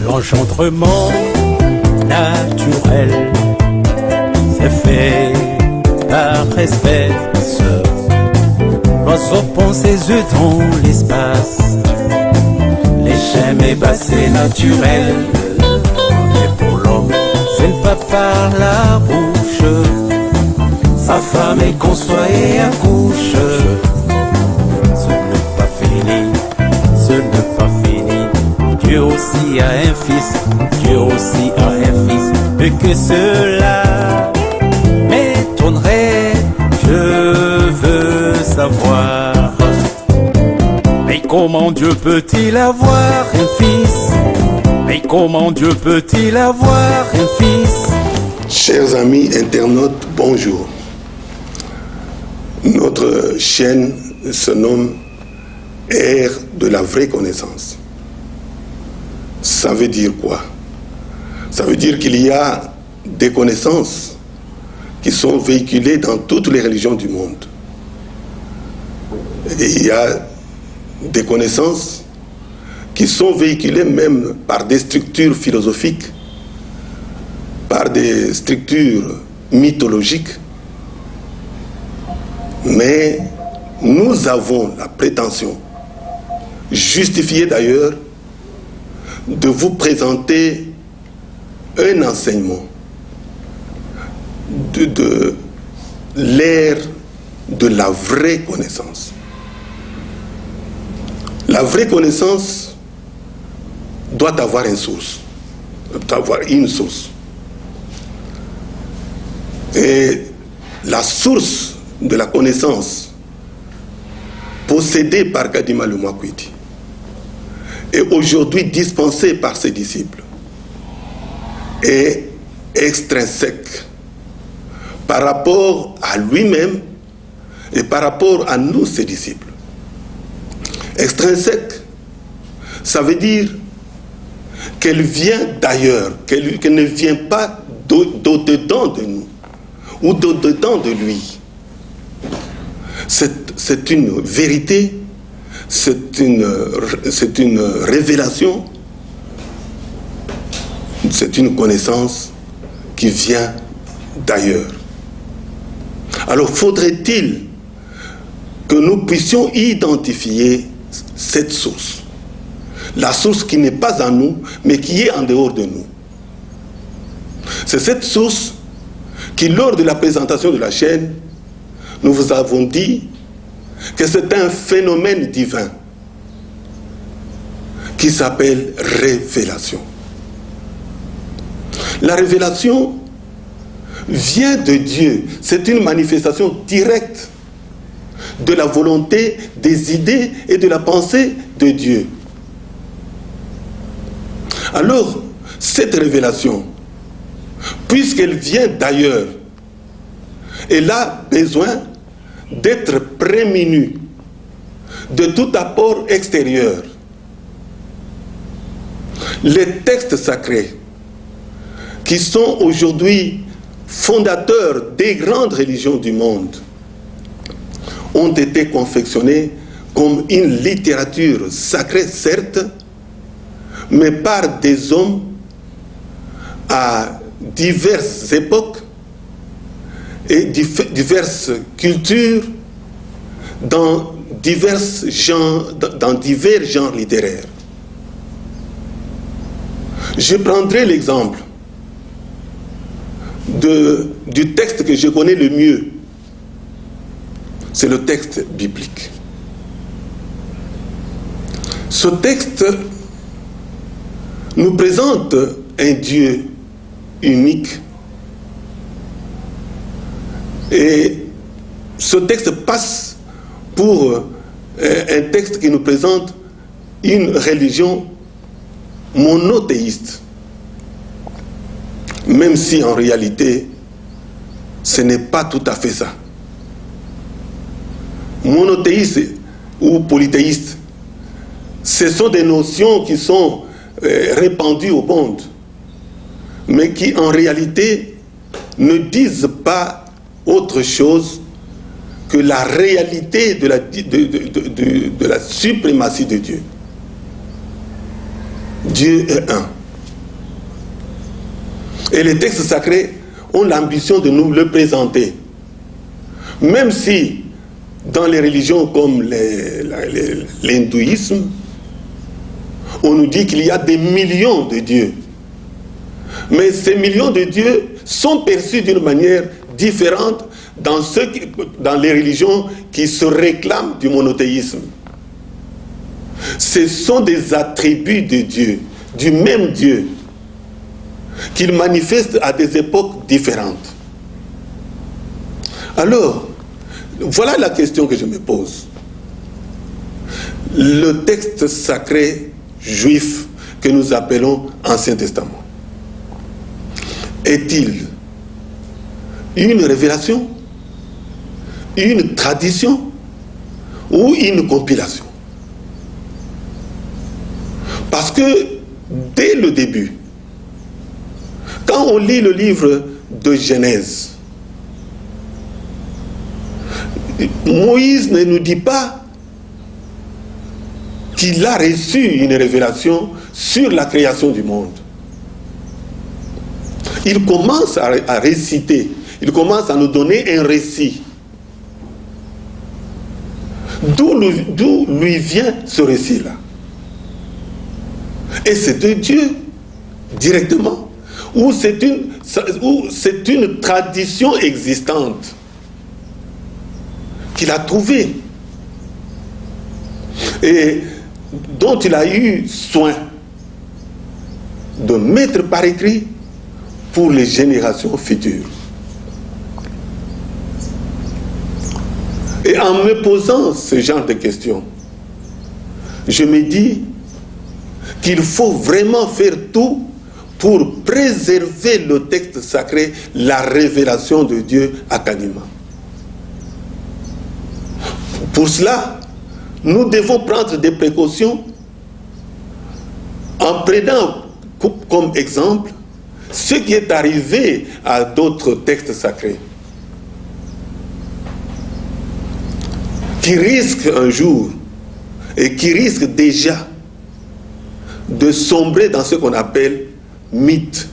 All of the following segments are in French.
L'engendrement naturel c'est fait par espèce. L'oiseau pond ses œufs dans l'espace. Les chèmes et bah c'est naturel. Mais pour l'homme, c'est pas par la bouche. Sa femme est conçoit et accouche. Ce n'est pas fini, ce n'est pas fini. Dieu aussi a un fils, Dieu aussi a un fils. Et que cela m'étonnerait, je veux savoir. Mais comment Dieu peut-il avoir un fils? Mais comment Dieu peut-il avoir un fils? Chers amis internautes, bonjour. Notre chaîne se nomme Ère de la vraie connaissance. Ça veut dire quoi? Ça veut dire qu'il y a des connaissances qui sont véhiculées dans toutes les religions du monde. Et il y a des connaissances qui sont véhiculées même par des structures philosophiques, par des structures mythologiques. Mais nous avons la prétention, justifiée d'ailleurs, de vous présenter un enseignement de l'ère de la vraie connaissance. La vraie connaissance doit avoir une source, doit avoir une source. Et la source de la connaissance possédée par Kadima Lumwakwiti et aujourd'hui dispensée par ses disciples est extrinsèque par rapport à lui-même et par rapport à nous, ses disciples. Extrinsèque, ça veut dire qu'elle vient d'ailleurs, qu'elle ne vient pas d'au-dedans de nous ou d'au-dedans de lui. C'est une vérité, c'est une révélation, c'est une connaissance qui vient d'ailleurs. Alors faudrait-il que nous puissions identifier cette source, la source qui n'est pas en nous, mais qui est en dehors de nous. C'est cette source qui, lors de la présentation de la chaîne, nous vous avons dit que c'est un phénomène divin qui s'appelle révélation. La révélation vient de Dieu. C'est une manifestation directe de la volonté, des idées et de la pensée de Dieu. Alors, cette révélation, puisqu'elle vient d'ailleurs, elle a besoin d'être prémunue de tout apport extérieur. Les textes sacrés, qui sont aujourd'hui fondateurs des grandes religions du monde, ont été confectionnés comme une littérature sacrée, certes, mais par des hommes à diverses époques et diverses cultures dans divers genres littéraires. Je prendrai l'exemple du texte que je connais le mieux. C'est le texte biblique. Ce texte nous présente un Dieu unique. Et ce texte passe pour un texte qui nous présente une religion monothéiste. Même si en réalité, ce n'est pas tout à fait ça. Monothéiste ou polythéiste, ce sont des notions qui sont répandues au monde, mais qui en réalité ne disent pas autre chose que la réalité de la suprématie de Dieu. Dieu est un. Et les textes sacrés ont l'ambition de nous le présenter. Même si, dans les religions comme l'hindouisme, on nous dit qu'il y a des millions de dieux. Mais ces millions de dieux sont perçus d'une manière différente dans les religions qui se réclament du monothéisme. Ce sont des attributs de Dieu, du même Dieu, qu'il manifeste à des époques différentes. Alors, voilà la question que je me pose. Le texte sacré juif que nous appelons Ancien Testament, est-il une révélation, une tradition ou une compilation? Parce que dès le début, quand on lit le livre de Genèse, Moïse ne nous dit pas qu'il a reçu une révélation sur la création du monde. Il commence à réciter, il commence à nous donner un récit. D'où lui vient ce récit-là? Et c'est de Dieu, directement, ou c'est une tradition existante qu'il a trouvée et dont il a eu soin de mettre par écrit pour les générations futures. Et en me posant ce genre de questions, je me dis qu'il faut vraiment faire tout pour préserver le texte sacré, la révélation de Dieu à Kanima. Pour cela, nous devons prendre des précautions en prenant comme exemple ce qui est arrivé à d'autres textes sacrés, qui risquent un jour et qui risquent déjà de sombrer dans ce qu'on appelle mythe.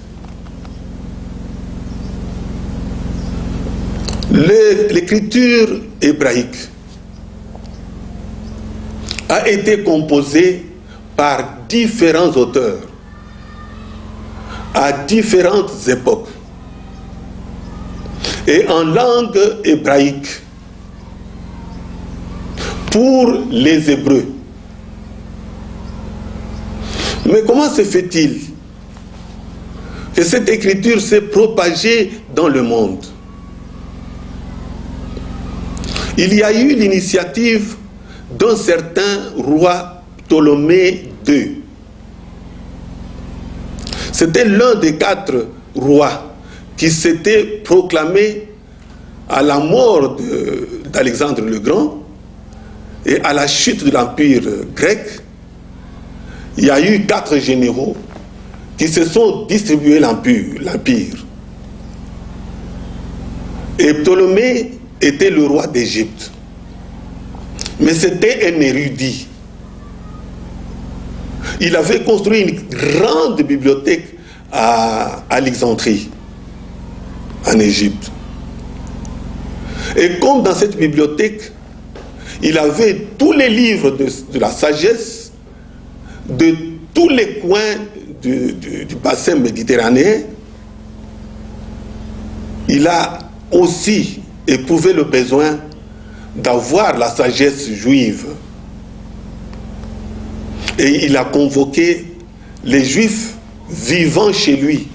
L'écriture hébraïque a été composée par différents auteurs à différentes époques et en langue hébraïque pour les Hébreux. Mais comment se fait-il que cette écriture s'est propagée dans le monde? Il y a eu l'initiative d'un certain roi Ptolémée II. C'était l'un des 4 rois qui s'était proclamé à la mort d'Alexandre le Grand et à la chute de l'Empire grec. Il y a eu 4 généraux qui se sont distribués l'Empire. Et Ptolémée était le roi d'Égypte. Mais c'était un érudit. Il avait construit une grande bibliothèque à Alexandrie, en Égypte. Et comme dans cette bibliothèque, il avait tous les livres de la sagesse de tous les coins du bassin méditerranéen, il a aussi éprouvé le besoin d'avoir la sagesse juive. Et il a convoqué les Juifs vivant chez lui,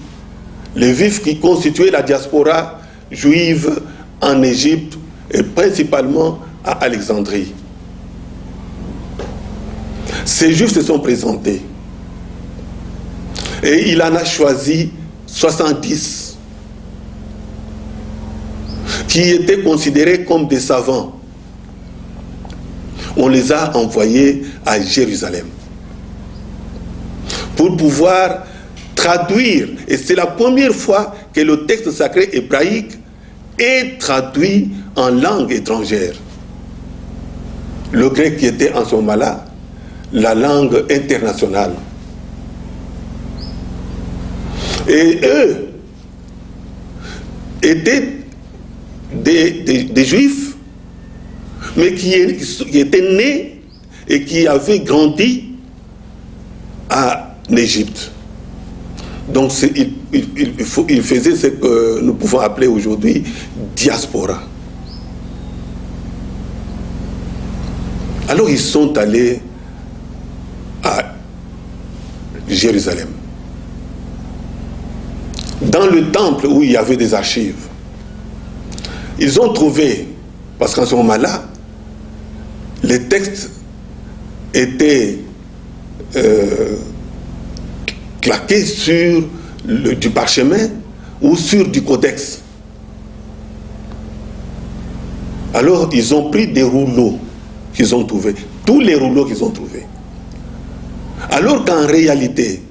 les Juifs qui constituaient la diaspora juive en Égypte et principalement à Alexandrie. Ces Juifs se sont présentés et il en a choisi 70 qui étaient considérés comme des savants. On les a envoyés à Jérusalem pour pouvoir traduire, et c'est la première fois que le texte sacré hébraïque est traduit en langue étrangère. Le grec qui était en ce moment-là la langue internationale. Et eux, étaient des Juifs, mais qui étaient nés et qui avaient grandi en Égypte. Donc il faisait ce que nous pouvons appeler aujourd'hui diaspora. Alors ils sont allés à Jérusalem. Dans le temple où il y avait des archives, ils ont trouvé, parce qu'en ce moment-là, les textes étaient claqués sur du parchemin ou sur du codex. Alors ils ont pris des rouleaux qu'ils ont trouvés, tous les rouleaux qu'ils ont trouvés. Alors qu'en réalité,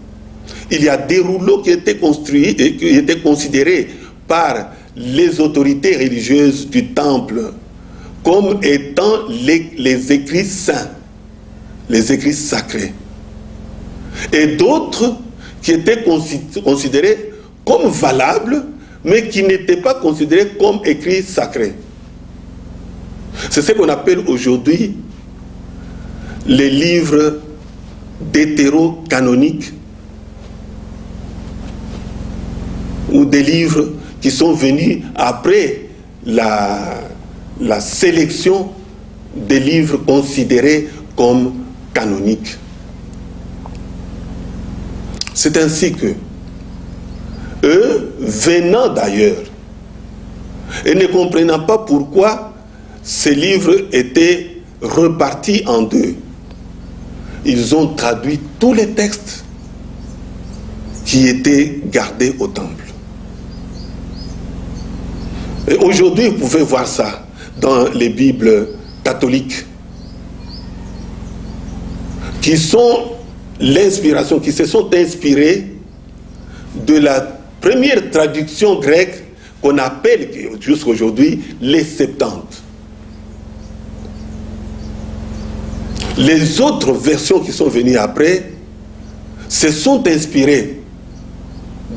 il y a des rouleaux qui étaient construits et qui étaient considérés par les autorités religieuses du temple comme étant les écrits saints, les écrits sacrés. Et d'autres qui étaient considérés comme valables, mais qui n'étaient pas considérés comme écrits sacrés. C'est ce qu'on appelle aujourd'hui les livres d'hétérocanoniques, ou des livres qui sont venus après la sélection des livres considérés comme canoniques. C'est ainsi que, eux, venant d'ailleurs, et ne comprenant pas pourquoi ces livres étaient repartis en deux, ils ont traduit tous les textes qui étaient gardés au temple. Et aujourd'hui, vous pouvez voir ça dans les Bibles catholiques, qui sont l'inspiration, qui se sont inspirés de la première traduction grecque qu'on appelle jusqu'à aujourd'hui les Septante. Les autres versions qui sont venues après se sont inspirées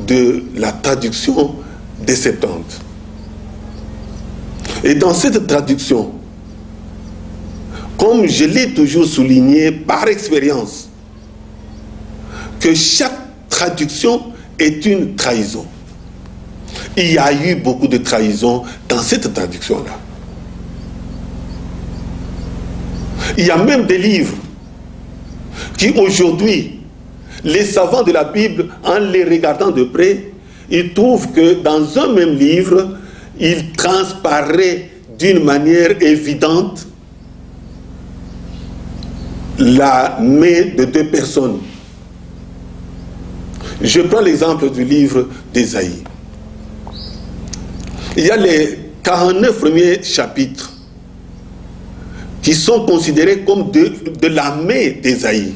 de la traduction des Septante. Et dans cette traduction, comme je l'ai toujours souligné par expérience, que chaque traduction est une trahison. Il y a eu beaucoup de trahison dans cette traduction-là. Il y a même des livres qui aujourd'hui, les savants de la Bible, en les regardant de près, ils trouvent que dans un même livre, il transparaît d'une manière évidente la main de deux personnes. Je prends l'exemple du livre d'Ésaïe. Il y a les 49 premiers chapitres qui sont considérés comme de la main d'Ésaïe.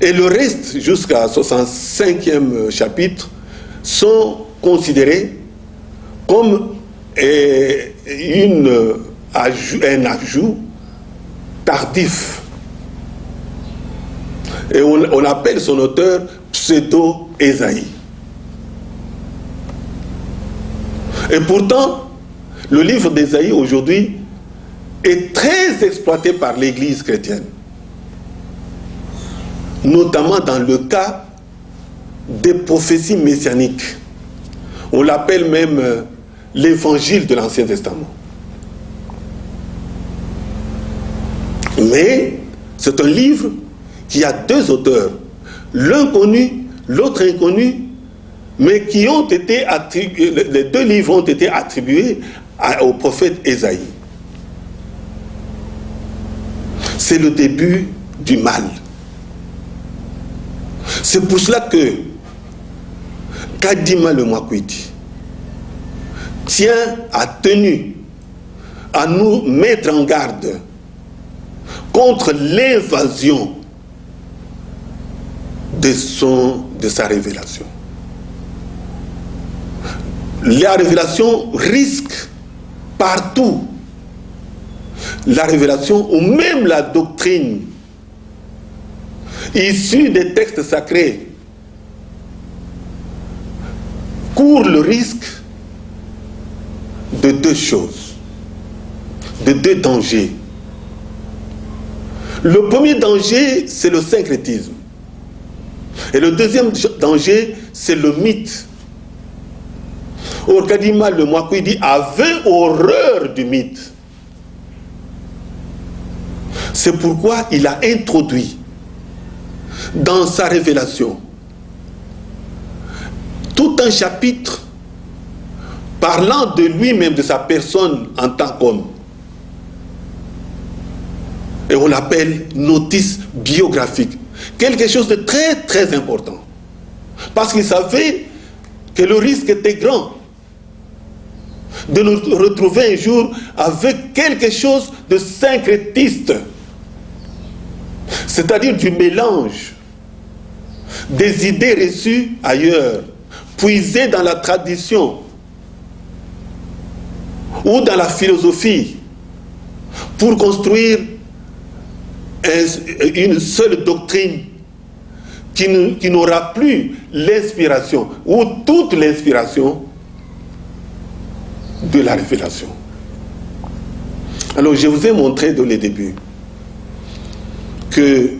Et le reste, jusqu'à 65e chapitre, sont considérés comme un ajout tardif. Et on appelle son auteur pseudo-Ésaïe. Et pourtant, le livre d'Ésaïe aujourd'hui est très exploité par l'Église chrétienne, notamment dans le cas des prophéties messianiques. On l'appelle même l'évangile de l'Ancien Testament. Mais c'est un livre qui a deux auteurs, l'un connu, l'autre inconnu, mais qui ont été attribués, les deux livres ont été attribués au prophète Ésaïe. C'est le début du mal. C'est pour cela que Kadima le Mwakwiti a tenu à nous mettre en garde contre l'invasion de sa révélation. La révélation risque partout. La révélation ou même la doctrine issue des textes sacrés courent le risque de deux choses, de deux dangers. Le premier danger, c'est le syncrétisme. Et le deuxième danger, c'est le mythe. Or, Kadima le Mouakoui dit, avait horreur du mythe. C'est pourquoi il a introduit dans sa révélation tout un chapitre parlant de lui-même, de sa personne en tant qu'homme. Et on l'appelle notice biographique. Quelque chose de très très important. Parce qu'il savait que le risque était grand de nous retrouver un jour avec quelque chose de syncrétiste. C'est-à-dire du mélange des idées reçues ailleurs, puisées dans la tradition ou dans la philosophie, pour construire une seule doctrine qui n'aura plus l'inspiration ou toute l'inspiration de la révélation. Alors je vous ai montré dès le début que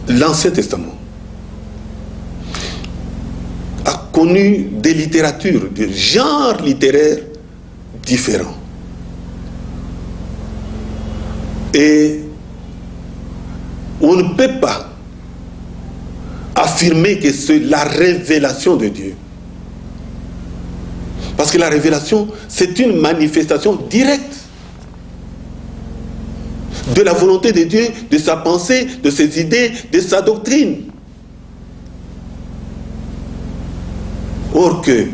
l'Ancien Testament a connu des littératures, des genres littéraires différents. Et on ne peut pas affirmer que c'est la révélation de Dieu. Parce que la révélation, c'est une manifestation directe de la volonté de Dieu, de sa pensée, de ses idées, de sa doctrine. Or que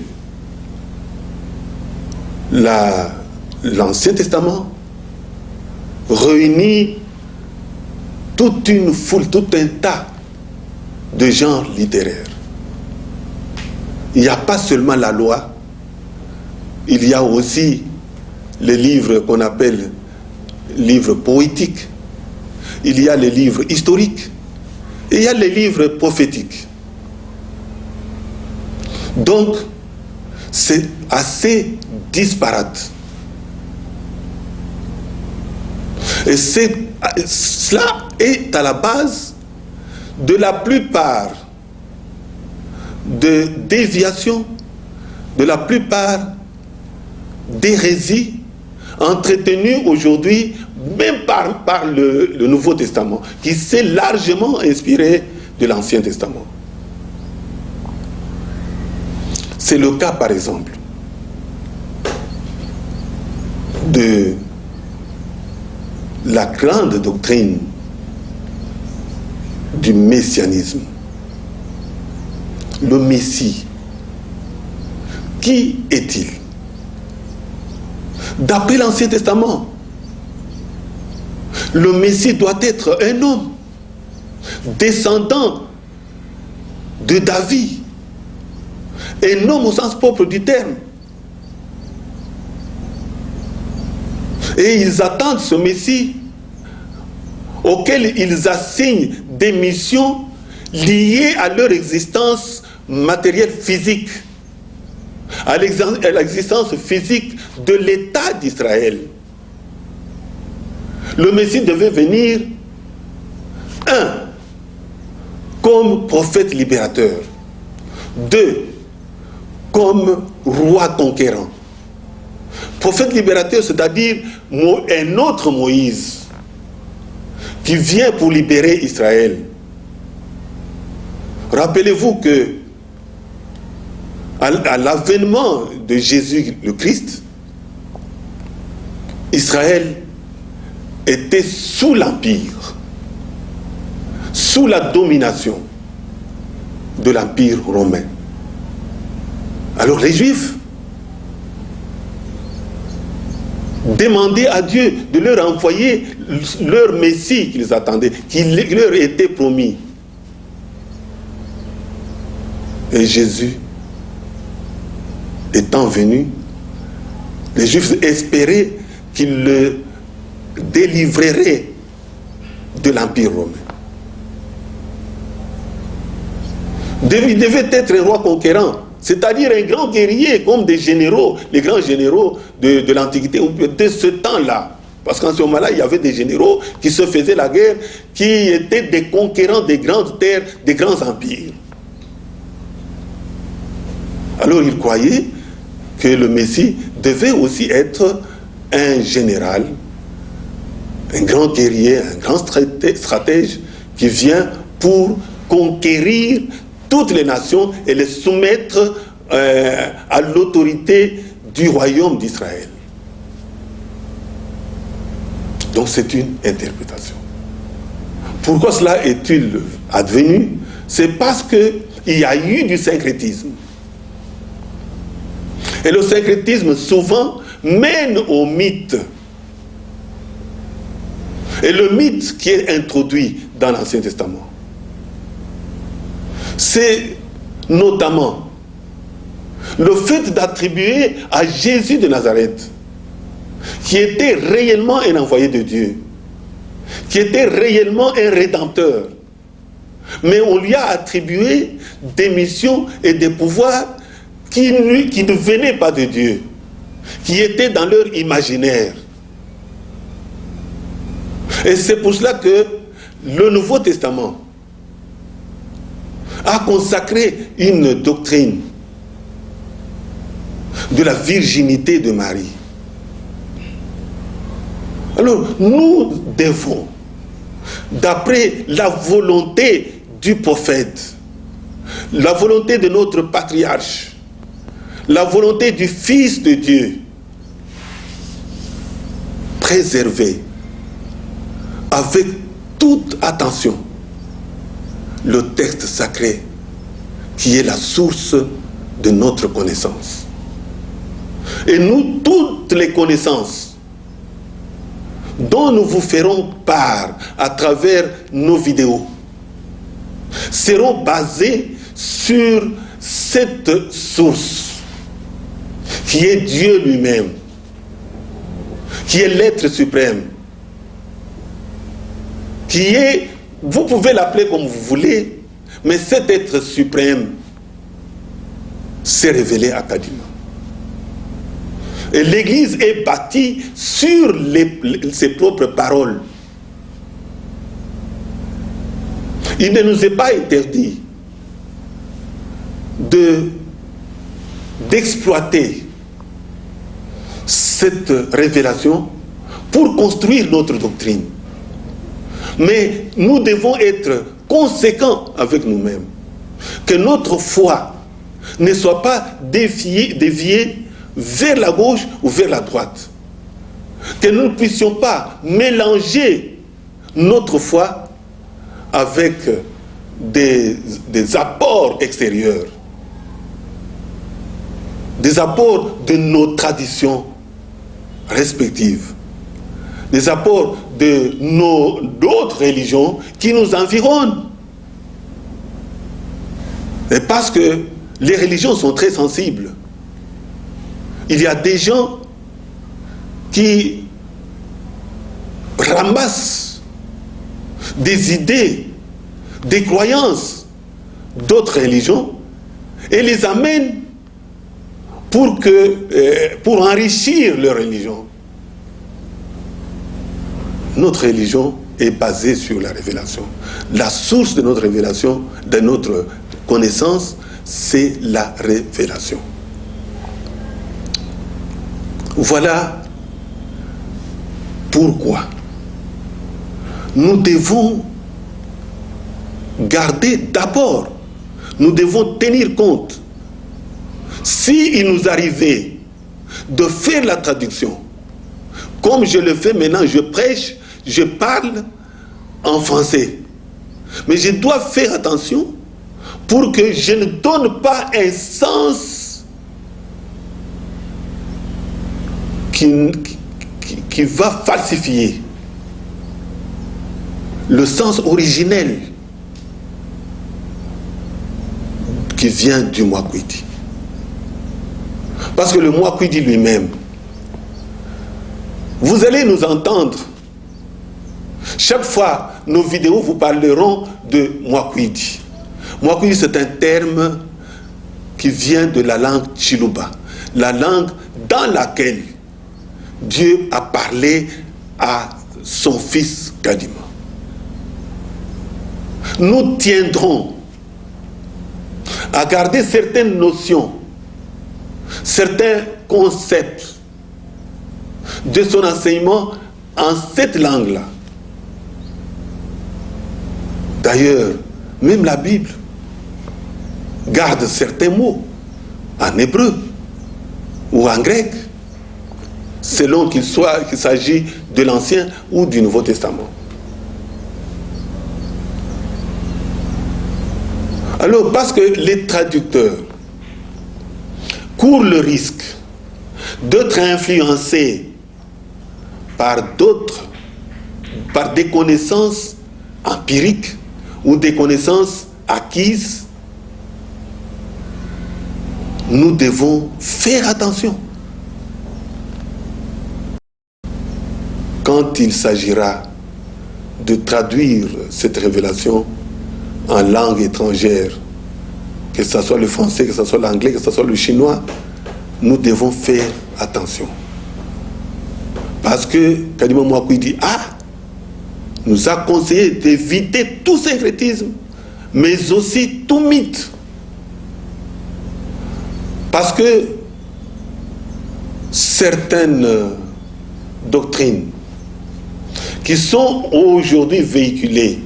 l'Ancien Testament réunit toute une foule, tout un tas de genres littéraires. Il n'y a pas seulement la loi, il y a aussi les livres qu'on appelle livres poétiques, il y a les livres historiques, et il y a les livres prophétiques. Donc, c'est assez disparate. Et cela est à la base de la plupart de déviations, de la plupart d'hérésies entretenues aujourd'hui, même par le Nouveau Testament, qui s'est largement inspiré de l'Ancien Testament. C'est le cas, par exemple, de la grande doctrine du messianisme. Le Messie, qui est-il? D'après l'Ancien Testament, le Messie doit être un homme descendant de David, un homme au sens propre du terme. Et ils attendent ce Messie auquel ils assignent des missions liées à leur existence matérielle physique, à l'existence physique de l'État d'Israël. Le Messie devait venir, un, comme prophète libérateur, deux, comme roi conquérant. Prophète libérateur, c'est-à-dire un autre Moïse qui vient pour libérer Israël. Rappelez-vous que à l'avènement de Jésus le Christ, Israël était sous l'empire, sous la domination de l'empire romain. Alors les Juifs demandaient à Dieu de leur envoyer leur Messie qu'ils attendaient, qui leur était promis. Et Jésus étant venu, les Juifs espéraient qu'il le délivrerait de l'Empire romain. devait être un roi conquérant, c'est-à-dire un grand guerrier comme des généraux, les grands généraux de l'Antiquité, de ce temps-là. Parce qu'en ce moment-là, il y avait des généraux qui se faisaient la guerre, qui étaient des conquérants des grandes terres, des grands empires. Alors il croyait que le Messie devait aussi être un général, un grand guerrier, un grand stratège qui vient pour conquérir toutes les nations et les soumettre à l'autorité du royaume d'Israël. Donc c'est une interprétation. Pourquoi cela est-il advenu? C'est parce qu'il y a eu du syncrétisme. Et le syncrétisme souvent mène au mythe. Et le mythe qui est introduit dans l'Ancien Testament, c'est notamment le fait d'attribuer à Jésus de Nazareth, qui était réellement un envoyé de Dieu, qui était réellement un rédempteur, mais on lui a attribué des missions et des pouvoirs qui ne venaient pas de Dieu, qui étaient dans leur imaginaire. Et c'est pour cela que le Nouveau Testament a consacré une doctrine de la virginité de Marie. Alors, nous devons, d'après la volonté du prophète, la volonté de notre patriarche, la volonté du Fils de Dieu, préserver avec toute attention le texte sacré qui est la source de notre connaissance. Et nous, toutes les connaissances dont nous vous ferons part à travers nos vidéos seront basées sur cette source qui est Dieu lui-même, qui est l'être suprême, qui est, vous pouvez l'appeler comme vous voulez, mais cet être suprême s'est révélé à Kadima. Et l'Église est bâtie sur ses propres paroles. Il ne nous est pas interdit d'exploiter cette révélation pour construire notre doctrine. Mais nous devons être conséquents avec nous-mêmes. Que notre foi ne soit pas déviée vers la gauche ou vers la droite. Que nous ne puissions pas mélanger notre foi avec des apports extérieurs, des apports de nos traditions respectives, des apports de d'autres religions qui nous environnent. Et parce que les religions sont très sensibles. Il y a des gens qui ramassent des idées, des croyances d'autres religions et les amènent pour enrichir leur religion. Notre religion est basée sur la révélation. La source de notre révélation, de notre connaissance, c'est la révélation. Voilà pourquoi nous devons garder d'abord, nous devons tenir compte, s'il nous arrivait de faire la traduction, comme je le fais maintenant, je prêche, je parle en français, mais je dois faire attention pour que je ne donne pas un sens qui va falsifier le sens originel qui vient du Mwakwidi. Parce que le Mwakwidi lui-même, vous allez nous entendre, chaque fois nos vidéos vous parleront de Mwakwidi. Mwakui, c'est un terme qui vient de la langue Chiluba, la langue dans laquelle Dieu a parlé à son fils Kadima. Nous tiendrons à garder certaines notions, certains concepts de son enseignement en cette langue-là. D'ailleurs, même la Bible garde certains mots en hébreu ou en grec, selon qu'il s'agit de l'Ancien ou du Nouveau Testament. Alors, parce que les traducteurs courent le risque d'être influencés par d'autres, par des connaissances empiriques ou des connaissances acquises, nous devons faire attention. Quand il s'agira de traduire cette révélation en langue étrangère, que ce soit le français, que ce soit l'anglais, que ce soit le chinois, nous devons faire attention. Parce que Kadima Mwakui dit, nous a conseillé d'éviter tout syncrétisme, mais aussi tout mythe. Parce que certaines doctrines qui sont aujourd'hui véhiculées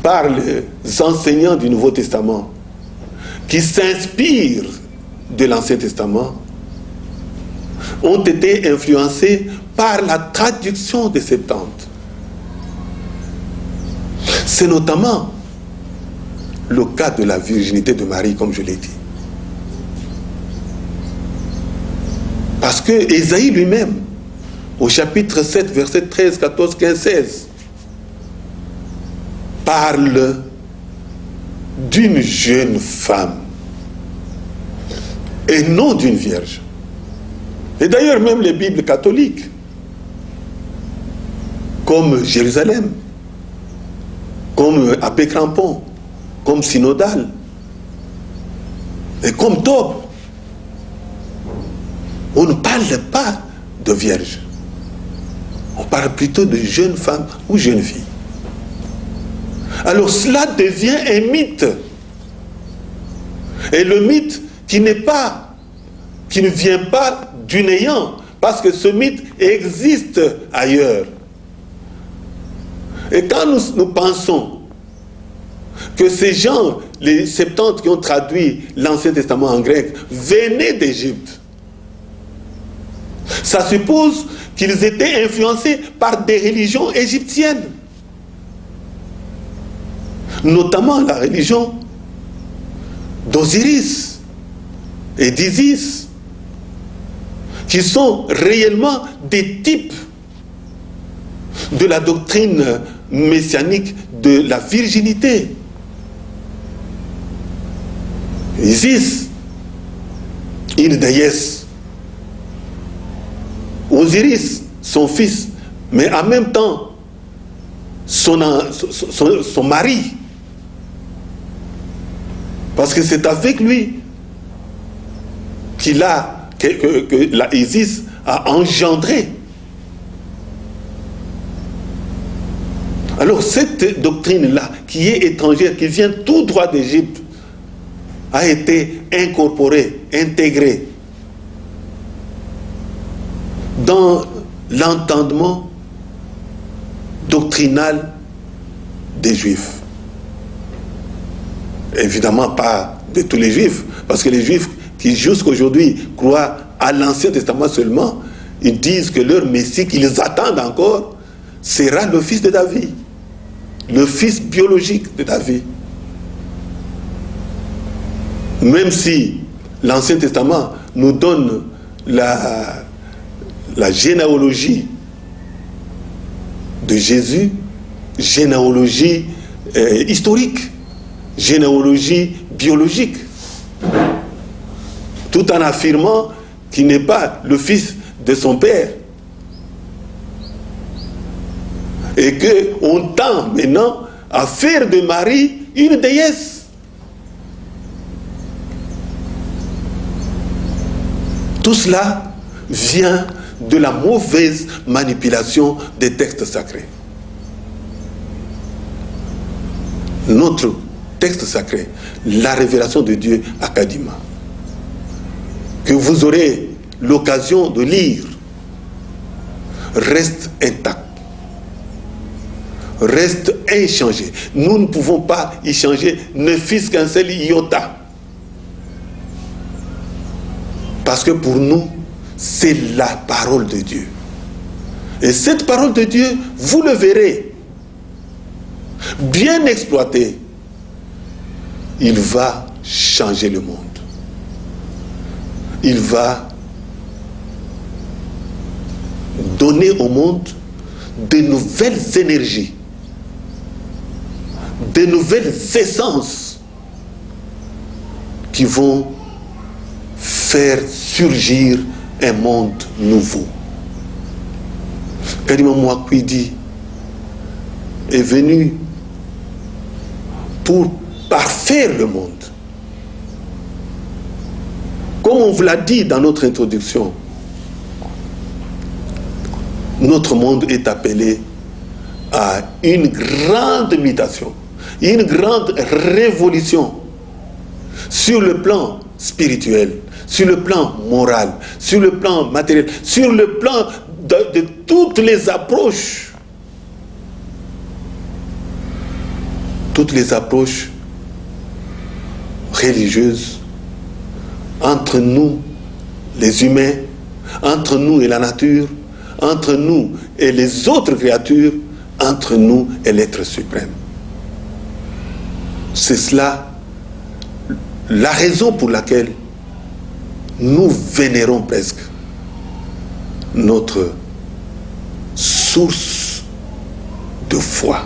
par les enseignants du Nouveau Testament, qui s'inspirent de l'Ancien Testament, ont été influencés par la traduction des Septante. C'est notamment le cas de la virginité de Marie, comme je l'ai dit. Parce que Ésaïe lui-même, au chapitre 7, versets 13, 14, 15, 16, parle d'une jeune femme et non d'une vierge. Et d'ailleurs, même les Bibles catholiques, comme Jérusalem, comme Abbé Crampon, comme Synodal, et comme Tob, on ne parle pas de vierge. On parle plutôt de jeune femme ou jeune fille. Alors cela devient un mythe. Et le mythe qui ne vient pas du néant, parce que ce mythe existe ailleurs. Et quand nous pensons que ces gens, les Septante qui ont traduit l'Ancien Testament en grec, venaient d'Égypte, ça suppose qu'ils étaient influencés par des religions égyptiennes, notamment la religion d'Osiris et d'Isis, qui sont réellement des types de la doctrine messianique de la virginité. Isis, une déesse. Osiris, son fils, mais en même temps son mari. Parce que c'est avec lui que la Isis a engendré. Alors cette doctrine-là, qui est étrangère, qui vient tout droit d'Égypte, a été incorporée, intégrée dans l'entendement doctrinal des Juifs. Évidemment pas de tous les Juifs, parce que les Juifs qui jusqu'aujourd'hui croient à l'Ancien Testament seulement, ils disent que leur Messie qu'ils attendent encore sera le fils de David, le fils biologique de David. Même si l'Ancien Testament nous donne la généalogie de Jésus, généalogie historique, généalogie biologique, tout en affirmant qu'il n'est pas le fils de son père. Et qu'on tend maintenant à faire de Marie une déesse. Tout cela vient de la mauvaise manipulation des textes sacrés. Notre texte sacré, la révélation de Dieu à Kadima, que vous aurez l'occasion de lire, reste intact, reste inchangé. Nous ne pouvons pas y changer ne fût-ce qu'un seul iota. Parce que pour nous, c'est la parole de Dieu. Et cette parole de Dieu, vous le verrez, bien exploitée, il va changer le monde. Il va donner au monde de nouvelles énergies, de nouvelles essences qui vont faire surgir un monde nouveau. Kadima Mouakwidi est venu pour parfaire le monde. Comme on vous l'a dit dans notre introduction, notre monde est appelé à une grande mutation, une grande révolution sur le plan spirituel, sur le plan moral, sur le plan matériel, sur le plan de toutes les approches. Toutes les approches religieuses entre nous, les humains, entre nous et la nature, entre nous et les autres créatures, entre nous et l'être suprême. C'est cela la raison pour laquelle nous vénérons presque notre source de foi.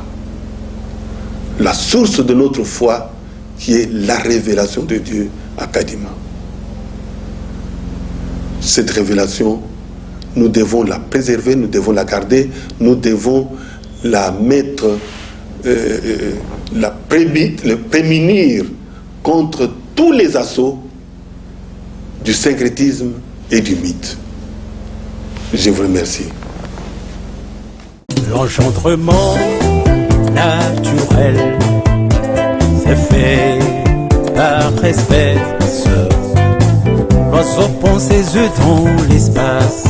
La source de notre foi qui est la révélation de Dieu à Kadima. Cette révélation, nous devons la préserver, nous devons la garder, nous devons la mettre, le prémunir contre tous les assauts du syncrétisme et du mythe. Je vous remercie. L'engendrement naturel s'est fait par espèce. L'oiseau pond ses œufs dans l'espace.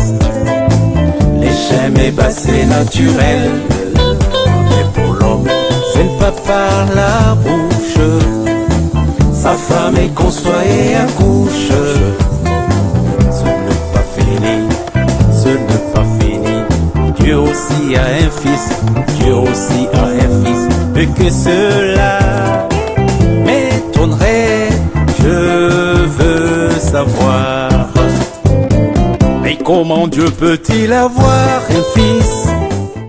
Les chèmes et c'est naturel. Et pour l'homme, c'est pas par la bouche. Sa femme est conçoit et accouche. Ce n'est pas fini, ce n'est pas fini. Dieu aussi a un fils, Dieu aussi a un fils. Et que cela m'étonnerait, je veux savoir. Mais comment Dieu peut-il avoir un fils